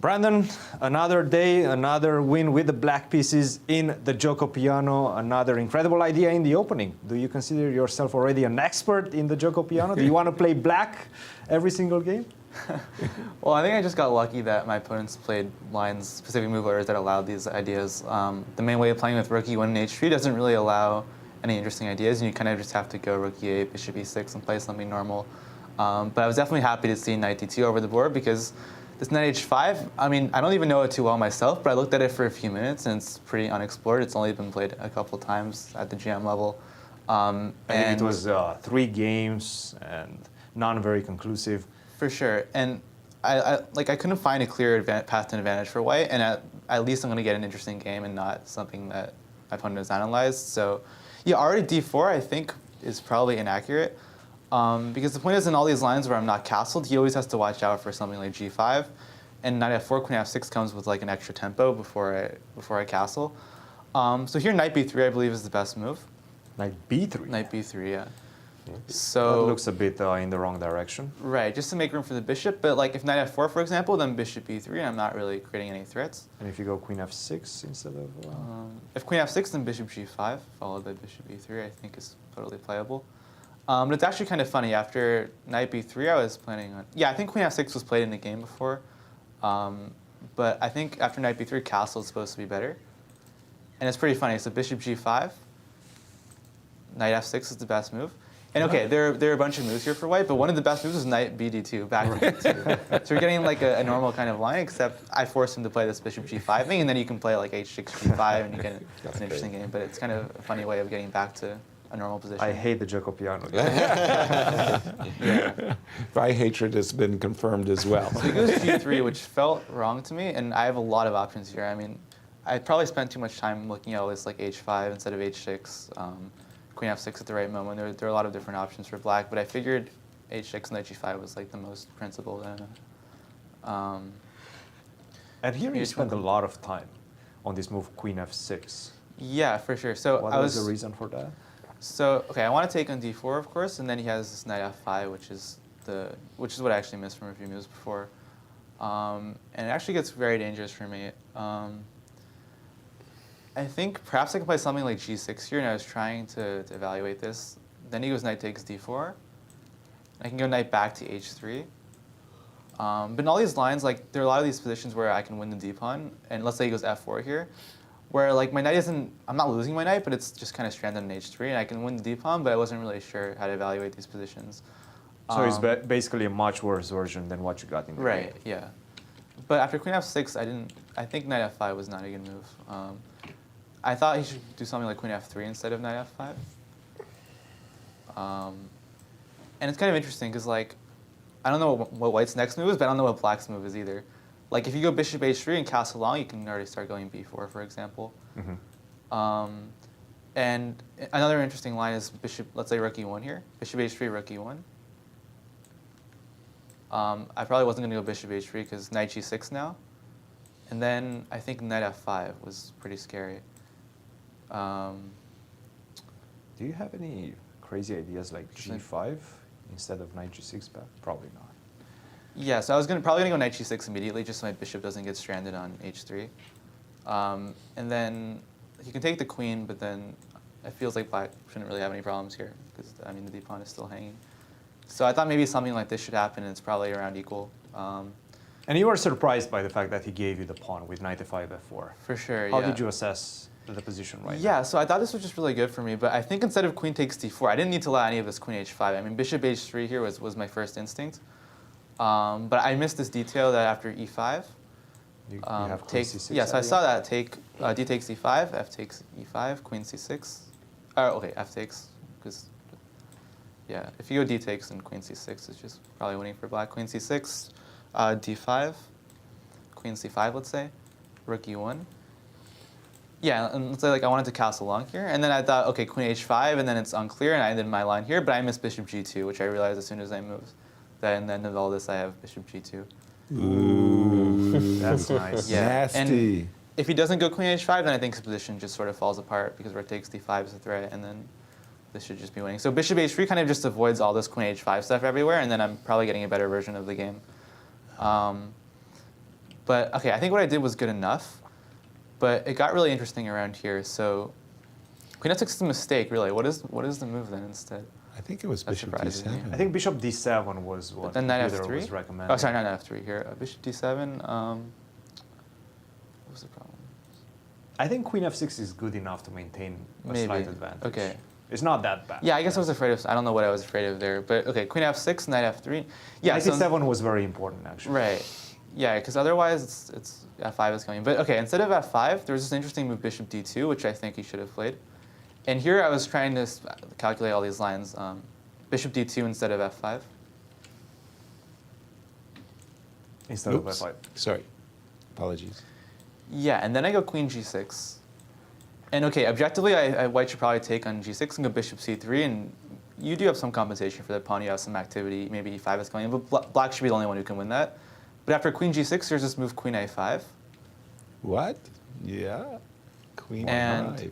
Brandon, another day, another win with the black pieces in the Giuoco piano, another incredible idea in the opening. Do you consider yourself already an expert in the Giuoco piano? Do you want to play black every single game? Well, I think I just got lucky that my opponents played lines, specific move orders that allowed these ideas. The main way of playing with rook e1 and h3 doesn't really allow any interesting ideas, and you kind of just have to go rook e8, bishop e6, and play something normal. But I was definitely happy to see knight d2 over the board because this knight h5, I mean, I don't even know it too well myself, but I looked at it for a few minutes, and it's pretty unexplored. It's only been played a couple times at the GM level. And it was 3 games and none very conclusive. For sure, and I couldn't find a clear path to advantage for white, and at least I'm going to get an interesting game and not something that my opponent has analyzed. So, yeah, already d4 I think is probably inaccurate, because the point is in all these lines where I'm not castled, he always has to watch out for something like g5, and knight f4, queen f6 comes with like an extra tempo before I castle. So here knight b3 I believe is the best move. Knight b3? Knight b3, yeah. So that looks a bit in the wrong direction. Right, just to make room for the bishop. But like if knight f4, for example, then bishop b3, and I'm not really creating any threats. And if you go queen f6 instead of... if queen f6, then bishop g5, followed by bishop b3, I think is totally playable. But it's actually kind of funny. After knight b3, I was planning on... Yeah, I think queen f6 was played in the game before. But I think after knight b3, castle is supposed to be better. And it's pretty funny. So bishop g5, knight f6 is the best move. And okay, there are a bunch of moves here for white, but one of the best moves is knight bd2, back to d2. So you're getting like a normal kind of line, except I forced him to play this bishop g5 thing, and then you can play like h6, g5, and you get an interesting game. But it's kind of a funny way of getting back to a normal position. I hate the Giuoco piano. Yeah. My hatred has been confirmed as well. So he goes g3, which felt wrong to me, and I have a lot of options here. I mean, I probably spent too much time looking at all this like h5 instead of h6. Queen f6 at the right moment. There are a lot of different options for black, but I figured h6 knight g5 was like the most principled. And here you spent a lot of time on this move queen f6. Yeah, for sure. So what was the reason for that? So okay, I want to take on d4, of course, and then he has this knight f5, which is what I actually missed from a few moves before, and it actually gets very dangerous for me. I think perhaps I can play something like g6 here, and I was trying to evaluate this. Then he goes knight takes d4. I can go knight back to h3. But in all these lines, like there are a lot of these positions where I can win the d-pawn, and let's say he goes f4 here, where like my knight isn't, I'm not losing my knight, but it's just kind of stranded on h3, and I can win the d-pawn, but I wasn't really sure how to evaluate these positions. So it's basically a much worse version than what you got in the game. Right, yeah. But after queen f6, I think knight f5 was not a good move. I thought he should do something like queen f3 instead of knight f5. And it's kind of interesting because like, I don't know what white's next move is, but I don't know what black's move is either. Like if you go bishop h3 and castle long, you can already start going b4, for example. Mm-hmm. And another interesting line is bishop, let's say rook e1 here. Bishop h3, rook e1. I probably wasn't going to go bishop h3 because knight g6 now. And then I think knight f5 was pretty scary. Do you have any crazy ideas like g5 instead of knight g6 back? Probably not. Yeah, so I was probably going to go knight g6 immediately just so my bishop doesn't get stranded on h3. And then you can take the queen, but then it feels like black shouldn't really have any problems here because, I mean, the d-pawn is still hanging. So I thought maybe something like this should happen, and it's probably around equal. And you were surprised by the fact that he gave you the pawn with knight f5, f4. For sure, How yeah. did you assess the position right now? Yeah, so I thought this was just really good for me, but I think instead of queen takes d4, I didn't need to allow any of this queen h5. I mean, bishop h3 here was my first instinct. But I missed this detail that after e5, you have queen c6. Yeah, so I saw that take d takes e5, f takes e5, queen c6. Okay, f takes, because yeah, if you go d takes and queen c6, it's just probably winning for black. Queen c6, d5, queen c5, let's say, rook e1. Yeah, and let's say like I wanted to castle long here, and then I thought, okay, queen h5, and then it's unclear, and I ended my line here, but I missed bishop g2, which I realized as soon as I moved. That in the end of all this, I have bishop g2. Ooh, that's nice. Yeah. Nasty. And if he doesn't go queen h5, then I think his position just sort of falls apart because rook takes d5 is a threat, and then this should just be winning. So bishop h3 kind of just avoids all this queen h5 stuff everywhere, and then I'm probably getting a better version of the game. But okay, I think what I did was good enough. But it got really interesting around here. So queen f6 is a mistake, really. What is the move then instead? I think it was That bishop surprises me. d7. I think bishop d7 was what Then knight computer f3? was recommending. Oh, sorry, not knight f3 here. Bishop d7. What was the problem? I think queen f6 is good enough to maintain a Maybe. slight advantage. Okay. It's not that bad. Yeah, I guess I was afraid of. I don't know what I was afraid of there, but okay. Queen f6, knight f3. Yeah, Knight so, d7 was very important, actually. right. Yeah, because otherwise it's f5 is coming. But okay, instead of f5, there was this interesting move bishop d2, which I think he should have played. And here I was trying to calculate all these lines. Bishop d2 instead of f5. Instead of Oops. f5. Sorry. Apologies. Yeah, and then I go queen g6. And okay, objectively, white should probably take on g6 and go bishop c3, and you do have some compensation for that pawn. You have some activity, maybe e5 is coming in, but black should be the only one who can win that. But after queen g6, there's this move queen a5. What? Yeah. Queen And- 5.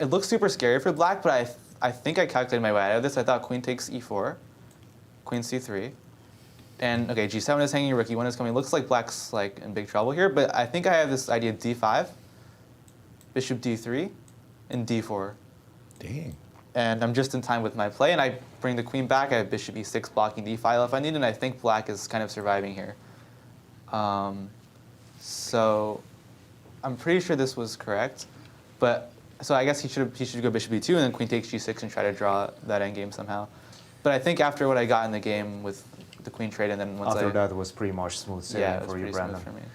It looks super scary for black, but I think I calculated my way out of this. I thought queen takes e4, queen c3, and okay, g7 is hanging, rook e1 is coming. Looks like black's like in big trouble here, but I think I have this idea d5, bishop d3, and d4. Dang. And I'm just in time with my play, and I bring the queen back. I have bishop e6 blocking the e-file if I need, and I think black is kind of surviving here. So I'm pretty sure this was correct, but so I guess he should go bishop e2 and then queen takes g6 and try to draw that endgame somehow. But I think after what I got in the game with the queen trade, and then once After that was pretty much smooth sailing yeah, it was for you, pretty Brandon. smooth for me.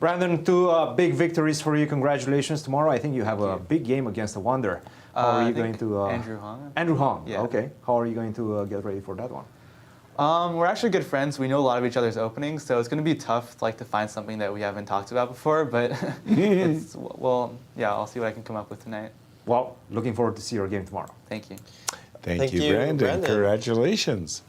Brandon, two big victories for you. Congratulations tomorrow. I think you have a you. big game against a wonder. How are I you think going to... Andrew Hong. Andrew Hong, Yeah. okay. How are you going to get ready for that one? We're actually good friends. We know a lot of each other's openings, so it's going to be tough, like, to find something that we haven't talked about before. But well, yeah, I'll see what I can come up with tonight. Well, looking forward to see your game tomorrow. Thank you. Thank Thank you, you, Brandon. Brandon. Congratulations.